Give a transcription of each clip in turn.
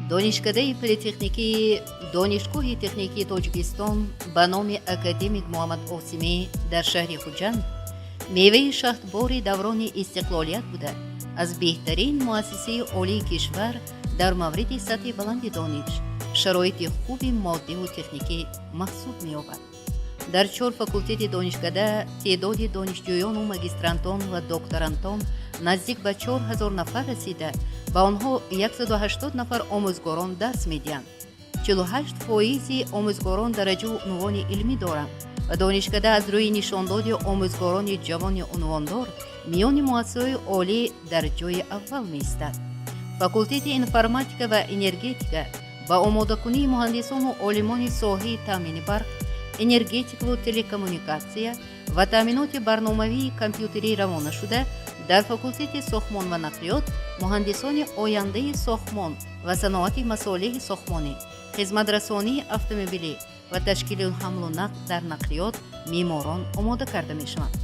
دانشکده پلیتکنیکی دانشگاه تکنیکی تاجیکستان به نام اکادمیک محمد عاصمی در شهر خوجند میوه شاهدبار دوران استقلالیت بوده. از بهترین مؤسسه عالی کشور در مورد سطح بلند دانش، شرایط خوب مادی و تکنیکی محسوب می‌یابد. در 4 فاکولته دانشکده تعداد دانشجویان و ماگسترانتان و دکترانتان نزدیک به 4000 نفر رسیده. با آنها 180 نفر آموزگاران درس می‌دهند. 48% آموزگاران درجه و عنوان علمی دارند و دانشکده از روی نشانداد آموزگاران جوان عنواندار میان مؤسسه‌های عالی در جای اول می‌ایستد. فاکولته انفرماتیکا و انرژتیکا با آماده‌کنی مهندسان و عالمان ساحه تامین برق، انرژتیک و تلکمونیکاسیا و تامینات برنامه‌ای کامپیوتری روانه شده. در فاکولته ساختمان و نقلیات مهندسان آینده ساختمان و صنعت مصالح ساختمانی، خدمت‌رسانی اتومبیلی و تشکیل حمل و نقل در نقلیات معماران آماده کرده می‌شوند.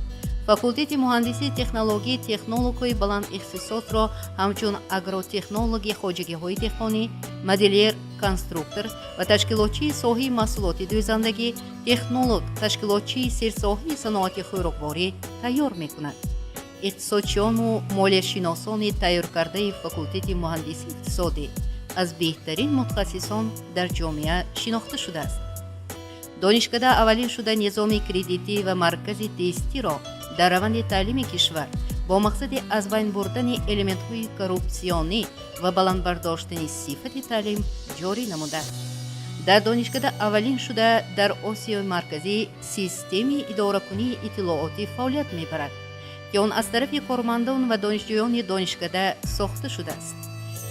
فاکولته مهندسی تکنولوژی تکنولوژی بلند اختصاص را همچون اگروتکنولوژی، خواجگی‌های تخمانی، مدلیر، کنسترکتور و تشکیلاتچی ساحه محصولات دویزندگی، تکنولوژ، تشکیلاتچی سرساحه صنعت خوراکواری تیار می‌کند. اقتصادچیان و مالیه‌شناسان تیار کرده فاکولته مهندسی اقتصادی از بهترین متخصصان در جامعه شناخته شده است. دانشکده اولین شده نظام کردیتی و مرکز تستی را در روند تعلیم کشور با مقصد از بین بردن الیمنت‌های کورپسیونی و بلند برداشتن صفت تعلیم جاری نموده است. در دانشکده اولین شده در آسیای مرکزی سیستم اداره کنی اطلاعاتی فعالیت می‌برد که آن از طرف کارمندان و دانشجویان دانشکده ساخته شده است.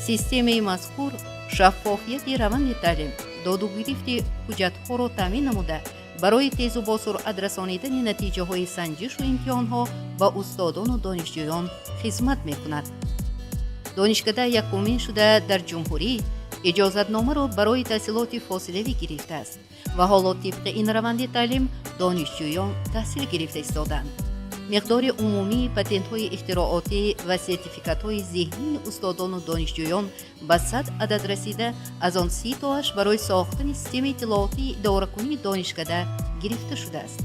سیستم مذکور شفافیت روند تعلیم، داد و گرفت حجت‌ها را تامین نموده برای تیز و با سرعت رسانیدن نتیجه‌های سنجش و امتحان‌ها با استادان و دانشجویان خدمت می‌کند. دانشکده یکمین شده در جمهوری اجازتنامه را برای تحصیلات فاصله‌ای گرفته است و حالا طبق این روند تعلیم دانشجویان تحصیل گرفته ایستادند. مقدار عمومی پتنت‌های اختراعاتی و سرتیفیکات‌های ذهنی استادان و دانشجویان به 100 عدد رسیده، از آن 30 تاش برای ساختن سیستم اطلاعاتی اداره‌کنی دانشکده گرفته شده است.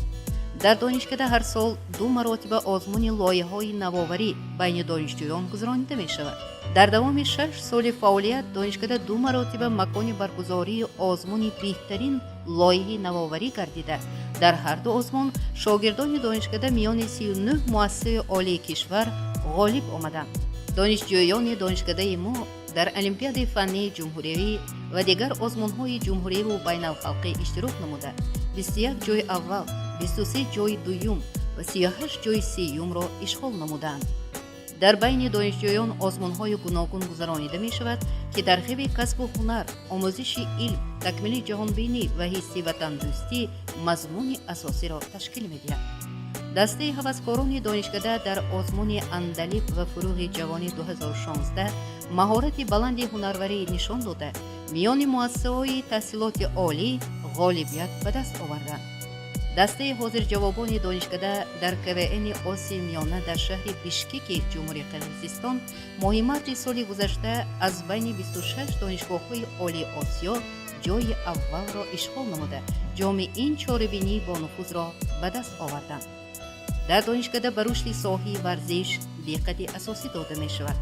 در دانشکده هر سال 2 مراتب آزمون لایحه‌های نوآوری بین دانشجویان گذرانیده می‌شود. در دوام 6 سال فعالیت دانشکده 2 مراتب مکان برگزاری آزمون بهترین لایحه نوآوری گردیده. در هر دو آزمون شاگردان دانشکده میان 39 مؤسسه عالی کشور غالب آمدند. دانشجویان دانشکده ما در المپیاد فنی جمهوری و دیگر آزمون‌های جمهوری و بین‌الخلقی اشتراک نموده 21 جای اول، 23 جای دوم و 38 جای سوم را اشغال نمودند. در بین دانشجویان آزمون‌های گوناگون گذرانیده می‌شود که ترغیب کسب و هنر، آموزش علم، تکمیل جهانبینی و حس وطن‌دوستی مضمون اساسی را تشکیل می‌دهد. دسته هوسکاران دانشکده در آزمون اندلیب و فروغ جوانی 2016 مهارت بلند هنروری نشان داده میان مؤسسه‌های تحصیلات عالی غالبیت به دست آوردند. دسته حاضر جوابان دانشکده در کوین آسیا میانه در شهر بیشکک جمهوری قرقیزستان ماه مارس سال گذشته از بین 26 دانشگاه‌های عالی آسیا جای اول را اشغال نموده جام این چاره‌بینی با نفوذ را به دست آوردند. در دانشکده به رشد ساحه ورزش دقت اساسی داده می شود.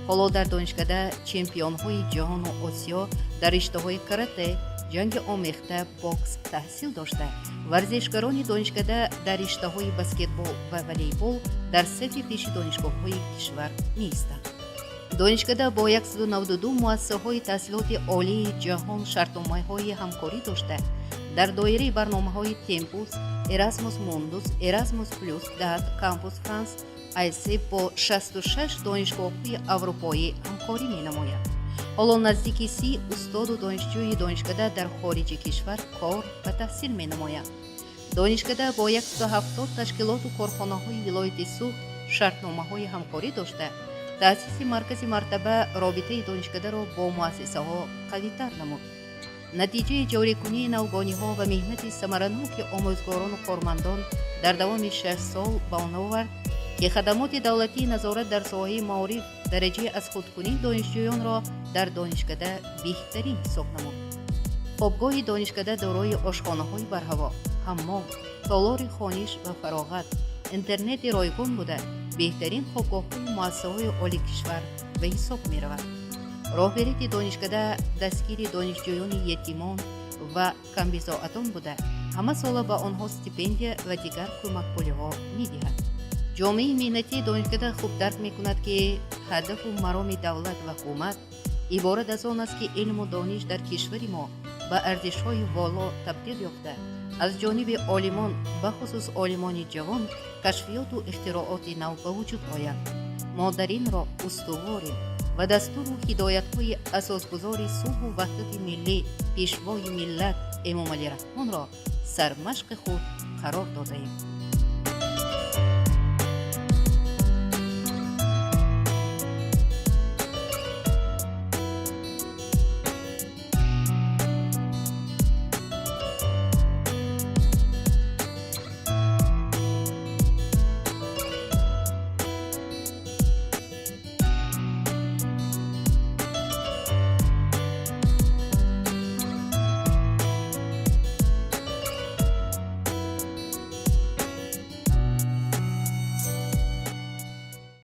حالا در دانشکده چمپیون‌های جهان و آسیا در رشته‌های کاراته، جنگ آمیخته، باکس تحصیل داشته. ورزشکاران دانشکده در رشته‌های بسکتبال و والیبال در صف پیش دانشگاه‌های کشور نیستند. دانشکده با 192 مؤسسه‌های تحصیلات عالی جهان شرطنامه‌های همکاری داشته. در دایره برنامه‌های تمپوس، اراسموس موندوس، اراسموس پلوس در کامپوس فرانس ایسی با 66 دانشگاه‌های اروپایی همکاری می‌نماید. حالا نزدیک 30 استاد و دانشجوی دانشکده در خارج کشور کار و تحصیل می‌نمایند. دانشکده با 170 تشکیلات و کارخانه‌های ولایت سوخت شرطنامه‌های همکاری داشته. تأسیس مرکز مرتبه رابطه دانشکده را با مؤسسه‌ها قوی‌تر نمود. نتیجه جاری‌کنی نوگانی‌ها و مهنت ثمره‌ناک آموزگاران و کارمندان در دوام 6 سال به آن آورد که خدمات دولتی نظارت در ساحه معارف дараҷаи аз худкунии донишҷӯёнро дар донишкада беҳтарин ҳисоб намуд. хобгоҳи донишкада дорои ошхонаҳои барҳаво, ҳаммом, толори хониш ва фароғат, интернети ройгон буда беҳтарин хобгоҳҳои муассисаҳои олии кишвар ба ҳисоб меравад. роҳбарияти донишкада дастгири донишҷӯёни етимон ва камбизоатон буда ҳама сола ба онҳо стипендия ва дигар кӯмакпулиҳо медиҳад. ҷомеаи меҳнатии донишкада хуб дарк мекунад, ки ҳадафу мароми давлат ва ҳукумат иборат аз он аст, ки илму дониш дар кишвари мо ба арзишҳои воло табдил ёфта, аз ҷониби олимон, бахусус олимони ҷавон, кашфиёту ихтирооти нав ба вуҷуд ояд. мо дар инро устуворем ва дастуру ҳидоятҳои асосгузори сулҳу ваҳдати миллӣ, пешвои миллат Эмомалӣ Раҳмонро сармашқи худ қарор додаем.